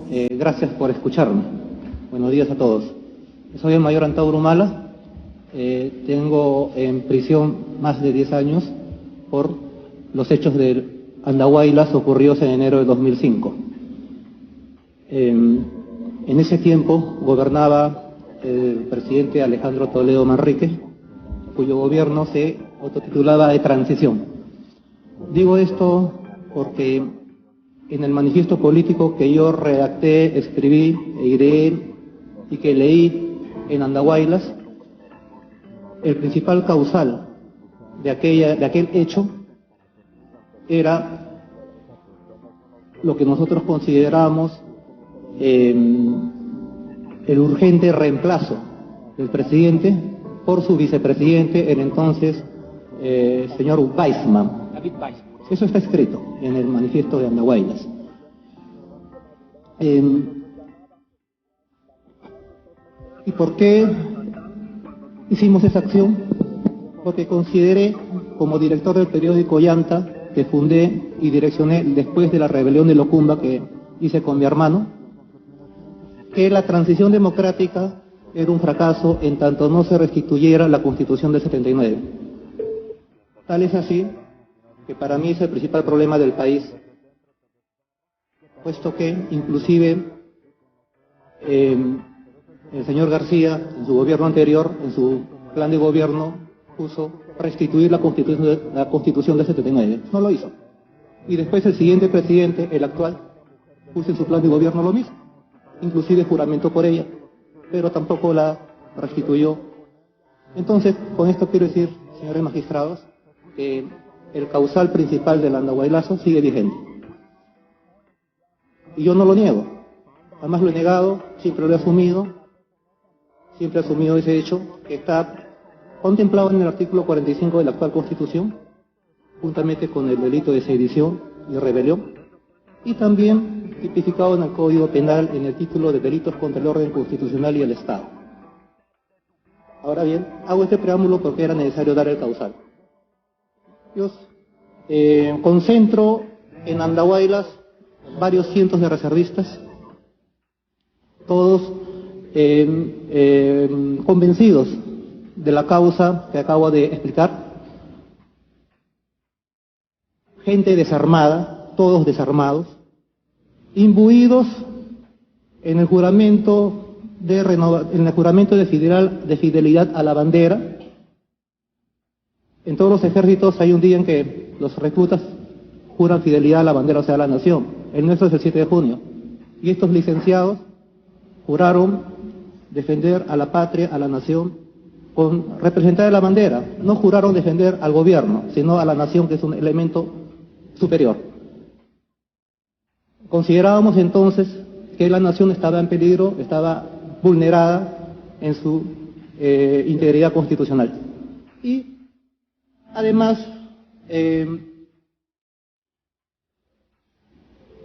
Gracias por escucharme. Buenos días a todos. Soy el mayor Antauro Humala. Tengo en prisión más de 10 años por los hechos de Andahuaylas ocurridos en enero de 2005. En ese tiempo gobernaba el presidente Alejandro Toledo Manrique, cuyo gobierno se autotitulaba de transición. Digo esto porque en el manifiesto político que yo redacté, escribí e ideé y que leí en Andahuaylas, el principal causal de aquel hecho era lo que nosotros consideramos el urgente reemplazo del presidente por su vicepresidente, el entonces señor Weissman. David Weissman. Eso está escrito en el manifiesto de Andahuaylas. ¿Y por qué hicimos esa acción? Porque consideré, como director del periódico Llanta, que fundé y direccioné después de la rebelión de Locumba que hice con mi hermano, que la transición democrática era un fracaso en tanto no se restituyera la Constitución del 79. Tal es así que para mí es el principal problema del país, puesto que inclusive el señor García, en su gobierno anterior, en su plan de gobierno, puso restituir la Constitución del 79. No lo hizo. Y después el siguiente presidente, el actual, puso en su plan de gobierno lo mismo. Inclusive juramentó por ella, pero tampoco la restituyó. Entonces, con esto quiero decir, señores magistrados, que el causal principal del andahuaylazo sigue vigente. Y yo no lo niego, jamás lo he negado, siempre lo he asumido ese hecho que está contemplado en el artículo 45 de la actual Constitución, juntamente con el delito de sedición y rebelión, y también tipificado en el Código Penal en el título de delitos contra el orden constitucional y el Estado. Ahora bien, hago este preámbulo porque era necesario dar el causal. Yo concentro en Andahuaylas varios cientos de reservistas, todos convencidos de la causa que acabo de explicar, gente desarmada, todos desarmados, imbuidos en el juramento de fidelidad a la bandera. En todos los ejércitos hay un día en que los reclutas juran fidelidad a la bandera, o sea, a la nación. El nuestro es el 7 de junio. Y estos licenciados juraron defender a la patria, a la nación, con representar la bandera. No juraron defender al gobierno, sino a la nación, que es un elemento superior. Considerábamos entonces que la nación estaba en peligro, estaba vulnerada en su integridad constitucional. Y además,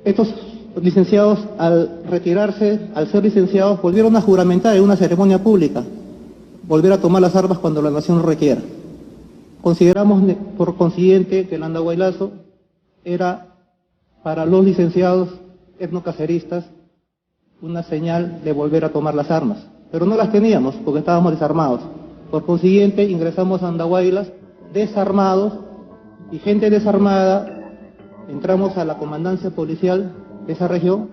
estos licenciados, al retirarse, al ser licenciados, volvieron a juramentar en una ceremonia pública, volver a tomar las armas cuando la nación lo requiera. Consideramos, por consiguiente, que el andahuaylazo era, para los licenciados etnocaceristas, una señal de volver a tomar las armas. Pero no las teníamos, porque estábamos desarmados. Por consiguiente, ingresamos a Andahuaylas desarmados, y gente desarmada, entramos a la comandancia policial de esa región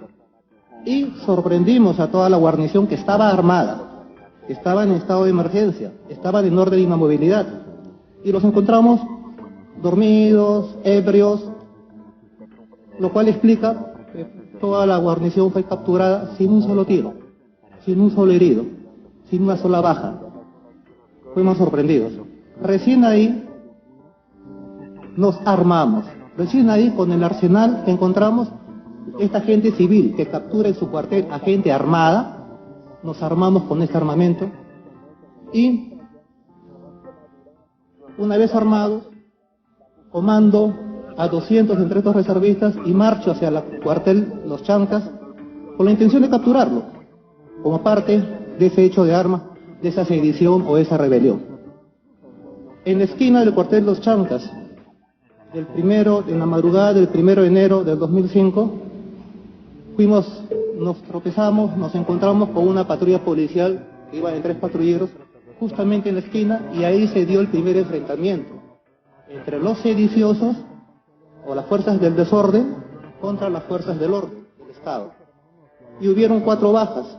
y sorprendimos a toda la guarnición que estaba armada, que estaba en estado de emergencia, estaba en orden de inamovilidad, y los encontramos dormidos, ebrios, lo cual explica que toda la guarnición fue capturada sin un solo tiro, sin un solo herido, sin una sola baja. Fuimos sorprendidos. Recién ahí nos armamos. Recién ahí, con el arsenal que encontramos, esta gente civil que captura en su cuartel a gente armada, nos armamos con este armamento y, una vez armados, comando a 200 entre estos reservistas y marcho hacia el cuartel Los Chancas con la intención de capturarlo, como parte de ese hecho de armas, de esa sedición o esa rebelión. En la esquina del cuartel Los Chancas, en la madrugada del 1 de enero del 2005, nos tropezamos, nos encontramos con una patrulla policial que iba de 3 patrulleros justamente en la esquina, y ahí se dio el primer enfrentamiento entre los sediciosos o las fuerzas del desorden contra las fuerzas del orden del Estado. Y hubieron 4 bajas,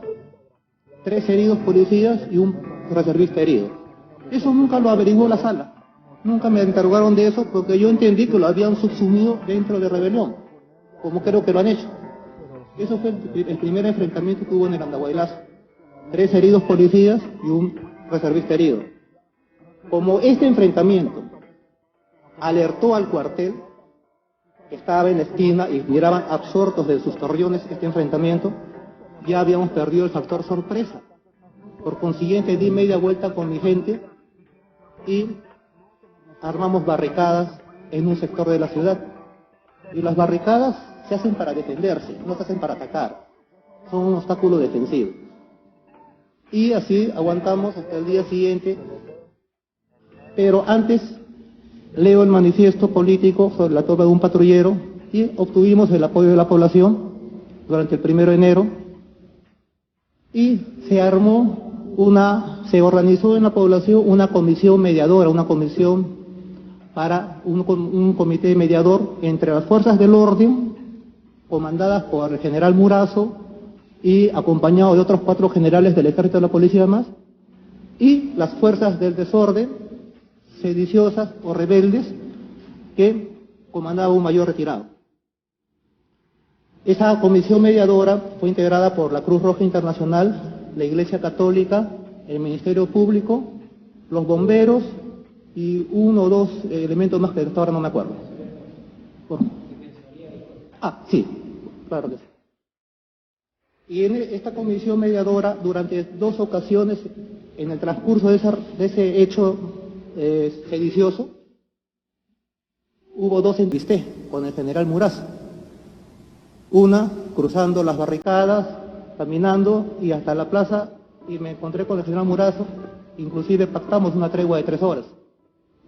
3 heridos policías y un reservista herido. Eso nunca lo averiguó la sala. Nunca me interrogaron de eso porque yo entendí que lo habían subsumido dentro de rebelión, como creo que lo han hecho. Eso fue el primer enfrentamiento que hubo en el Andahuaylazo. 3 heridos policías y un reservista herido. Como este enfrentamiento alertó al cuartel, que estaba en la esquina y miraban absortos de sus torriones este enfrentamiento, ya habíamos perdido el factor sorpresa. Por consiguiente, di media vuelta con mi gente y armamos barricadas en un sector de la ciudad. Y las barricadas se hacen para defenderse, no se hacen para atacar. Son un obstáculo defensivo. Y así aguantamos hasta el día siguiente. Pero antes leo el manifiesto político sobre la toma de un patrullero y obtuvimos el apoyo de la población durante el 1 de enero. Y se organizó en la población una comisión mediadora, un comité mediador entre las fuerzas del orden, comandadas por el general Murazo y acompañado de otros 4 generales del ejército de la policía más, y las fuerzas del desorden, sediciosas o rebeldes, que comandaba un mayor retirado. Esa comisión mediadora fue integrada por la Cruz Roja Internacional, la Iglesia Católica, el Ministerio Público, los bomberos y 1 o 2 elementos más que hasta ahora no me acuerdo. Sí, claro que sí. Y en esta comisión mediadora, durante 2 ocasiones, en el transcurso de ese hecho sedicioso, hubo 2 entrevistas con el general Murazo. Una cruzando las barricadas, caminando y hasta la plaza, y me encontré con el general Murazo, inclusive pactamos una tregua de 3 horas.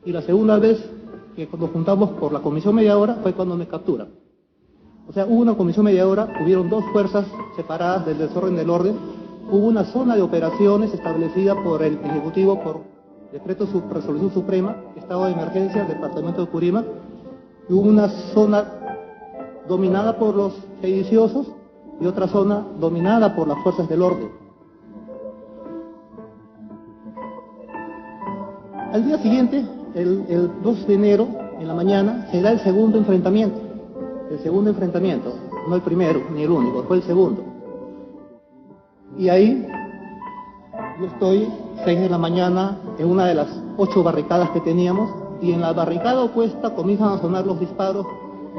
Y la segunda vez que nos juntamos por la comisión mediadora fue cuando me capturan. O sea, hubo una comisión mediadora, hubieron 2 fuerzas separadas del desorden del orden, hubo una zona de operaciones establecida por el Ejecutivo por decreto resolución suprema, estado de emergencia del departamento de Purímac, y hubo una zona dominada por los sediciosos y otra zona dominada por las fuerzas del orden. Al día siguiente, el 2 de enero, en la mañana, se da el segundo enfrentamiento. El segundo enfrentamiento, no el primero ni el único, fue el segundo. Y ahí yo estoy 6 de la mañana en una de las 8 barricadas que teníamos, y en la barricada opuesta comienzan a sonar los disparos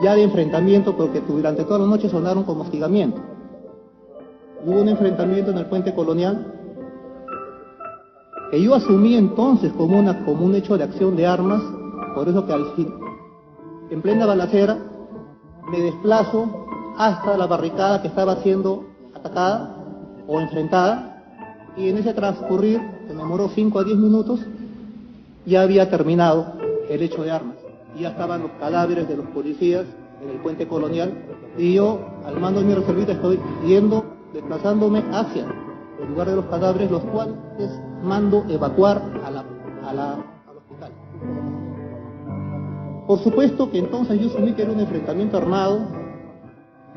ya de enfrentamiento, porque durante toda la noche sonaron como hostigamiento. Hubo un enfrentamiento en el puente Colonial que yo asumí entonces como un hecho de acción de armas, por eso que al fin, en plena balacera, me desplazo hasta la barricada que estaba siendo atacada o enfrentada, y en ese transcurrir, que me demoró 5 a 10 minutos, ya había terminado el hecho de armas. Ya estaban los cadáveres de los policías en el puente Colonial, y yo, al mando de mi reservista, estoy desplazándome hacia el lugar de los cadáveres, los cuales mando evacuar al hospital. Por supuesto que entonces yo asumí que era un enfrentamiento armado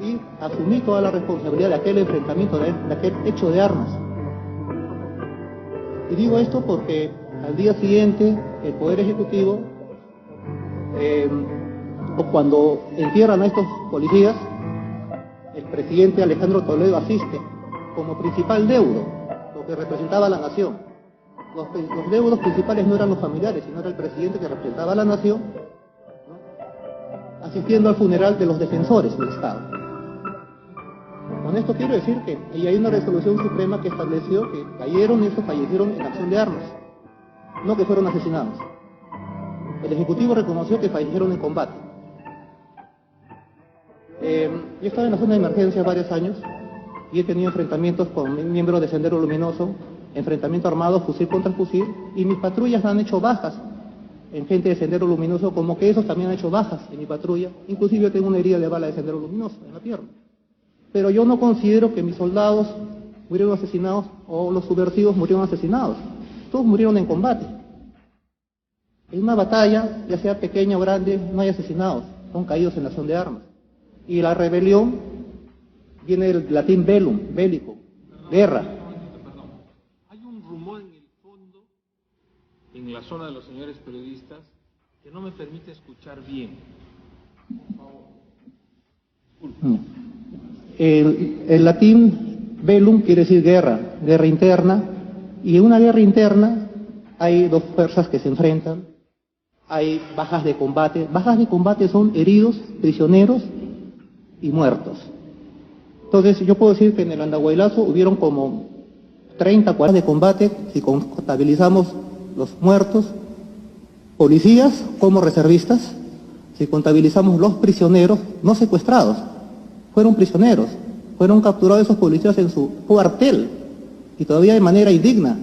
y asumí toda la responsabilidad de aquel enfrentamiento, de aquel hecho de armas. Y digo esto porque al día siguiente el Poder Ejecutivo, cuando entierran a estos policías, el presidente Alejandro Toledo asiste como principal deudo, lo que representaba a la nación. Los deudos principales no eran los familiares, sino era el presidente que representaba a la nación, ¿no?, asistiendo al funeral de los defensores del Estado. Con esto quiero decir que hay una resolución suprema que estableció que fallecieron en acción de armas, no que fueron asesinados. El Ejecutivo reconoció que fallecieron en combate. Yo estaba en la zona de emergencia varios años y he tenido enfrentamientos con miembros de Sendero Luminoso, enfrentamiento armado, fusil contra fusil, y mis patrullas han hecho bajas en gente de Sendero Luminoso, como que esos también han hecho bajas en mi patrulla. Inclusive yo tengo una herida de bala de Sendero Luminoso en la pierna. Pero yo no considero que mis soldados murieron asesinados o los subversivos murieron asesinados. Todos murieron en combate. En una batalla, ya sea pequeña o grande, no hay asesinados, son caídos en la acción de armas. Y la rebelión viene del latín bellum, bélico, guerra. Perdón. Hay un rumor en el fondo, en la zona de los señores periodistas, que no me permite escuchar bien. Por favor. El latín bellum quiere decir guerra, guerra interna, y en una guerra interna hay dos fuerzas que se enfrentan, hay bajas de combate son heridos, prisioneros y muertos. Entonces yo puedo decir que en el Andahuaylazo hubieron como 30, 40 de combate, si contabilizamos los muertos, policías como reservistas, si contabilizamos los prisioneros, no secuestrados, fueron prisioneros, fueron capturados esos policías en su cuartel, y todavía de manera indigna.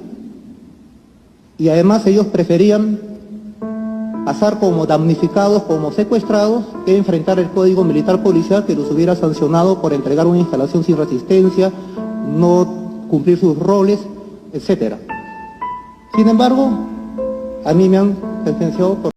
Y además ellos preferían pasar como damnificados, como secuestrados, que enfrentar el Código Militar Policial que los hubiera sancionado por entregar una instalación sin resistencia, no cumplir sus roles, etc. Sin embargo, a mí me han sentenciado por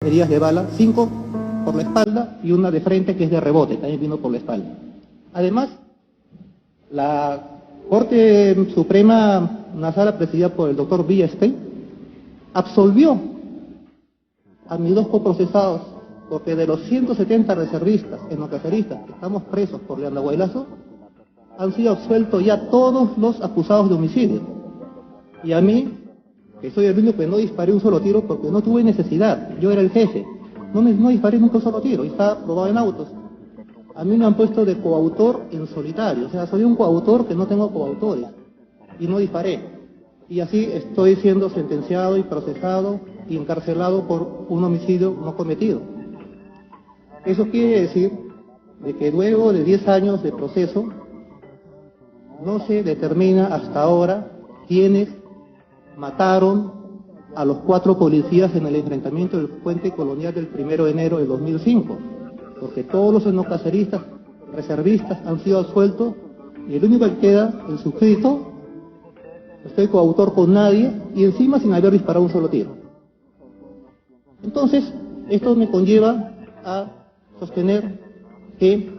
heridas de bala, 5 por la espalda y una de frente que es de rebote, también vino por la espalda. Además, la Corte Suprema, una sala presidida por el doctor Villestein, absolvió a mis dos coprocesados, porque de los 170 reservistas, etnocaceristas, que estamos presos por el Andahuaylazo, han sido absueltos ya todos los acusados de homicidio. Y a mí, que soy el único que no disparé un solo tiro porque no tuve necesidad, yo era el jefe, no disparé nunca un solo tiro, y está probado en autos. A mí me han puesto de coautor en solitario, o sea, soy un coautor que no tengo coautores, y no disparé. Y así estoy siendo sentenciado y procesado y encarcelado por un homicidio no cometido. Eso quiere decir de que luego de 10 años de proceso, no se determina hasta ahora quiénes mataron a los 4 policías en el enfrentamiento del puente colonial del 1 de enero de 2005, porque todos los enocaceristas, reservistas han sido absueltos y el único que queda, el suscrito, estoy coautor con nadie y encima sin haber disparado un solo tiro. Entonces, esto me conlleva a sostener que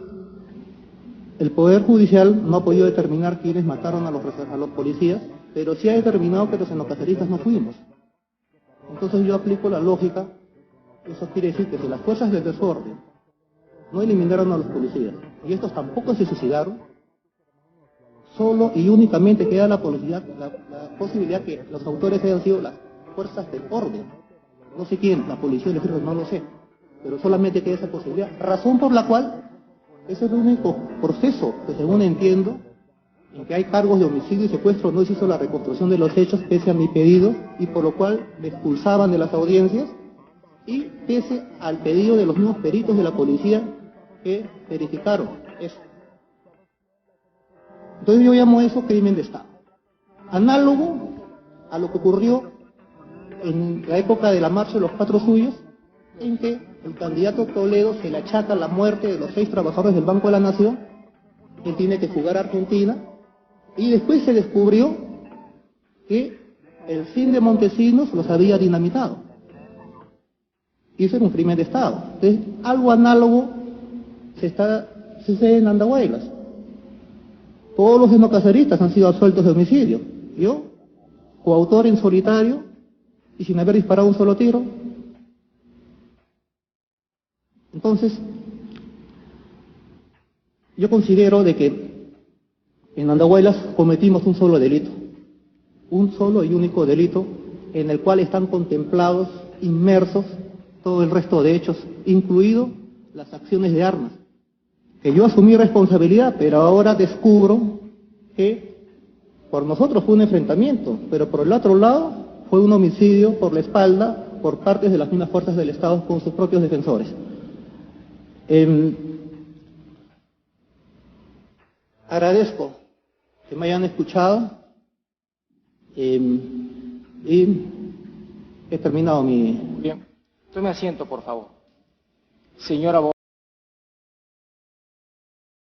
el Poder Judicial no ha podido determinar quiénes mataron a los policías, pero sí ha determinado que los enocaceristas no fuimos. Entonces yo aplico la lógica, eso quiere decir que si las fuerzas del desorden no eliminaron a los policías y estos tampoco se suicidaron, solo y únicamente queda la posibilidad que los autores hayan sido las fuerzas del orden. No sé quién, la policía, el ejército, no lo sé, pero solamente queda esa posibilidad. Razón por la cual ese es el único proceso que, según entiendo, en que hay cargos de homicidio y secuestro, no se hizo la reconstrucción de los hechos pese a mi pedido y por lo cual me expulsaban de las audiencias y pese al pedido de los mismos peritos de la policía que verificaron eso. Entonces yo llamo eso crimen de Estado. Análogo a lo que ocurrió en la época de la marcha de los 4 suyos, en que el candidato Toledo se le achaca la muerte de los 6 trabajadores del Banco de la Nación, él tiene que fugar a Argentina, y después se descubrió que el fin de Montesinos los había dinamitado. Y eso era un crimen de Estado. Entonces, algo análogo sucede en Andahuaylas. Todos los enocaceristas han sido absueltos de homicidio. Yo, coautor en solitario y sin haber disparado un solo tiro. Entonces, yo considero de que en Andahuaylas cometimos un solo delito, un solo y único delito en el cual están contemplados, inmersos, todo el resto de hechos, incluido las acciones de armas, que yo asumí responsabilidad, pero ahora descubro que por nosotros fue un enfrentamiento, pero por el otro lado fue un homicidio por la espalda por parte de las mismas fuerzas del Estado con sus propios defensores. Agradezco que me hayan escuchado y he terminado mi... Bien, tome asiento, por favor. Señora